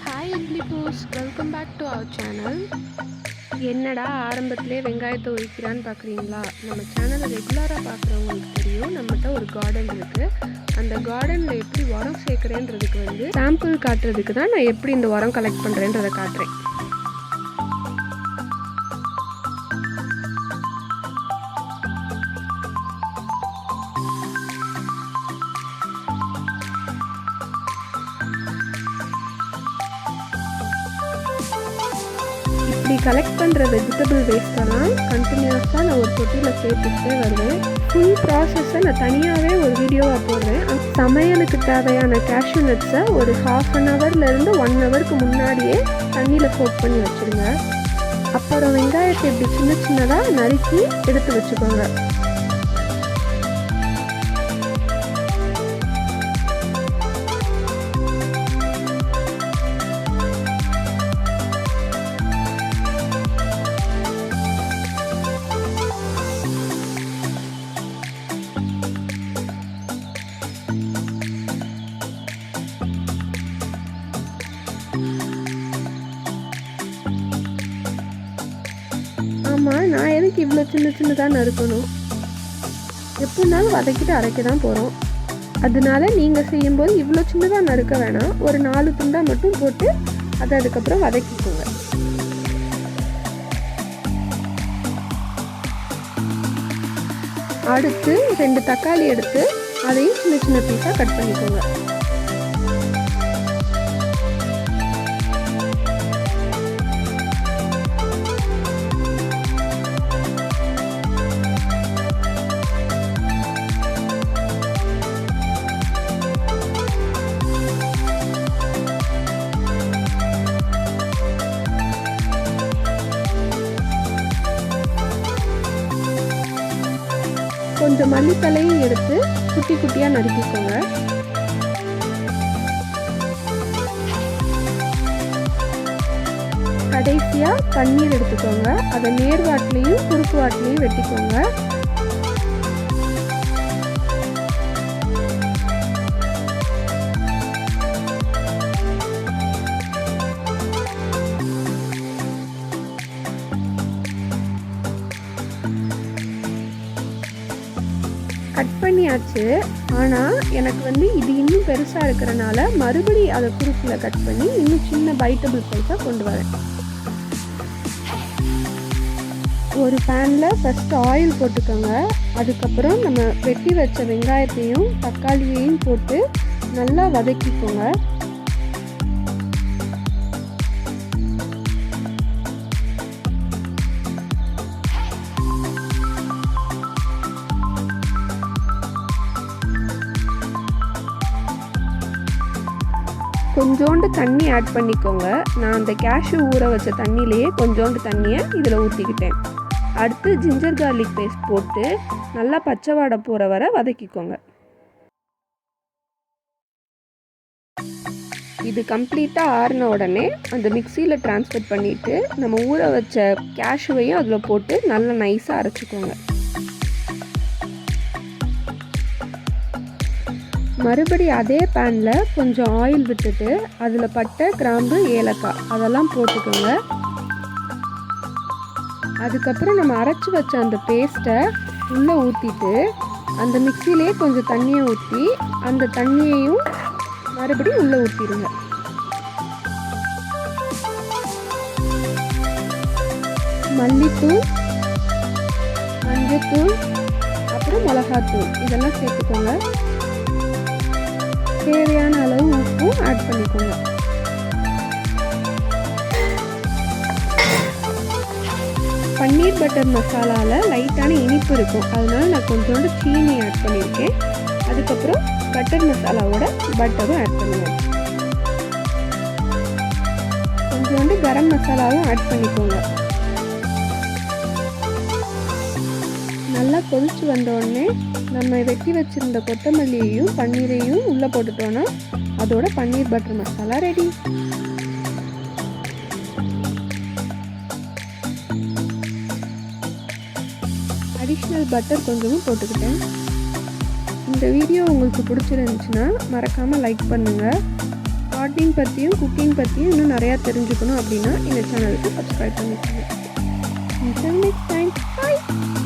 Hi idli பூஸ், welcome back to our channel. என்னடா ஆரம்பத்திலே வெங்காயத்தை உரிக்கிறான்னு பார்க்குறீங்களா? நம்ம சேனலை ரெகுலராக பார்க்குறவங்களுக்கு தெரியும், நம்மகிட்ட ஒரு கார்டன் இருக்குது. அந்த கார்டனில் எப்படி உரம் சேர்க்குறேன்றதுக்கு சாம்பிள் காட்டுறதுக்கு தான் நான் எப்படி இந்த உரம் கலெக்ட் பண்ணுறேன்றதை காட்டுறேன். இப்படி கலெக்ட் பண்ணுற வெஜிடபிள் வேஸ்ட்டெல்லாம் கண்டினியூஸாக நான் ஒரு தொட்டியில் சேர்த்துக்கிட்டே வருவேன். ஃபுல் ப்ராசஸை நான் தனியாகவே ஒரு வீடியோவாக போடுறேன். சமையலுக்கு தேவையான கேஷ்யூ நட்ஸை ஒரு 1/2 ஹவர்லேருந்து 1 ஹவருக்கு முன்னாடியே தண்ணியில் சோக் பண்ணி வச்சுருங்க. அப்புறம் வெங்காயத்தை இப்படி சின்ன சின்னதாக நறுக்கி எடுத்து வச்சுக்கோங்க. ஆமாம், நான் எதுக்கு இவ்வளோ சின்னதாக நறுக்கணும்? எப்படினாலும் வதக்கிட்டு அரைக்க தான் போகிறோம். அதனால நீங்கள் செய்யும்போது இவ்வளோ சின்னதாக நறுக்க வேணாம், ஒரு 4 துண்டாக மட்டும் போட்டு அதை அதுக்கப்புறம் வதக்கிக்கோங்க. அடுத்து 2 தக்காளி எடுத்து அதையும் சின்ன சின்ன பீஸாக கட் பண்ணிக்கோங்க. கொஞ்சம் மல்லித்தலையும் எடுத்து குட்டி குட்டியாக நறுக்கிக்கோங்க. கடைசியாக பன்னீர் எடுத்துக்கோங்க. அதை நேர்வாட்டிலையும் குறுக்கு வாட்டிலையும் வெட்டிக்கோங்க. கட் பண்ணியாச்சு. ஆனால் எனக்கு இது இன்னும் பெருசாக இருக்கிறனால மறுபடியும் அதை குறுக்கில் கட் பண்ணி இன்னும் சின்ன பைட்டபிள் சைஸாக கொண்டு வரேன். ஒரு பேனில் ஃபஸ்ட்டு ஆயில் போட்டுக்கோங்க. அதுக்கப்புறம் நம்ம வெட்டி வச்ச வெங்காயத்தையும் தக்காளியையும் போட்டு நல்லா வதக்கிக்கோங்க. கொஞ்சோண்டு தண்ணி ஆட் பண்ணிக்கோங்க. நான் அந்த கேஷ்யூ ஊற வச்ச தண்ணியிலேயே கொஞ்சோண்டு தண்ணியை இதில் ஊற்றிக்கிட்டேன். அடுத்து ஜிஞ்சர் கார்லிக் பேஸ்ட் போட்டு நல்லா பச்சை வாடை போகிற வரை வதக்கிக்கோங்க. இது கம்ப்ளீட்டாக ஆறின உடனே அந்த மிக்சியில் ட்ரான்ஸ்ஃபர் பண்ணிவிட்டு நம்ம ஊற வச்ச கேஷ்யூவையும் அதில் போட்டு நல்லா நைஸாக அரைச்சிக்கோங்க. மறுபடியும் அதே பேனில் கொஞ்சம் ஆயில் விட்டுட்டு அதில் பட்டை, கிராம்பு, ஏலக்காய் அதெல்லாம் போட்டுக்கோங்க. அதுக்கப்புறம் நம்ம அரைச்சி வச்ச அந்த பேஸ்ட்டை உள்ளே ஊற்றிட்டு அந்த மிக்சியிலே கொஞ்சம் தண்ணியை ஊற்றி அந்த தண்ணியையும் மறுபடியும் உள்ளே ஊற்றிடுங்க. மல்லித்தூள், மஞ்சத்தூள், அப்புறம் மிளகாத்தூள் இதெல்லாம் சேர்த்துக்கோங்க. தேவையான அளவு உப்பும் ஆட் பண்ணிக்கோங்க. பன்னீர் பட்டர் மசாலாவில் லைட்டான இனிப்பு இருக்கும், அதனால நான் கொஞ்சோண்டு சீனி ஆட் பண்ணியிருக்கேன். அதுக்கப்புறம் பட்டர் மசாலாவோட பட்டரும் ஆட் பண்ணுவேன். கொஞ்சோண்டு கரம் மசாலாவும் ஆட் பண்ணிக்கோங்க. நல்லா கொதிச்சு வந்தோடனே நம்ம வெட்டி வச்சுருந்த கொத்தமல்லியையும் பன்னீரையும் உள்ளே போட்டுட்டோன்னா அதோட paneer butter masala ready. Additional butter கொஞ்சமும் போட்டுக்கிட்டேன். இந்த வீடியோ உங்களுக்கு பிடிச்சிருந்துச்சுன்னா மறக்காமல் லைக் பண்ணுங்கள். கார்டனிங் பற்றியும் குக்கிங் பற்றியும் இன்னும் நிறையா தெரிஞ்சுக்கணும் அப்படின்னா இந்த சேனலுக்கு சப்ஸ்கிரைப் பண்ணிக்கோங்க. Until next time, bye!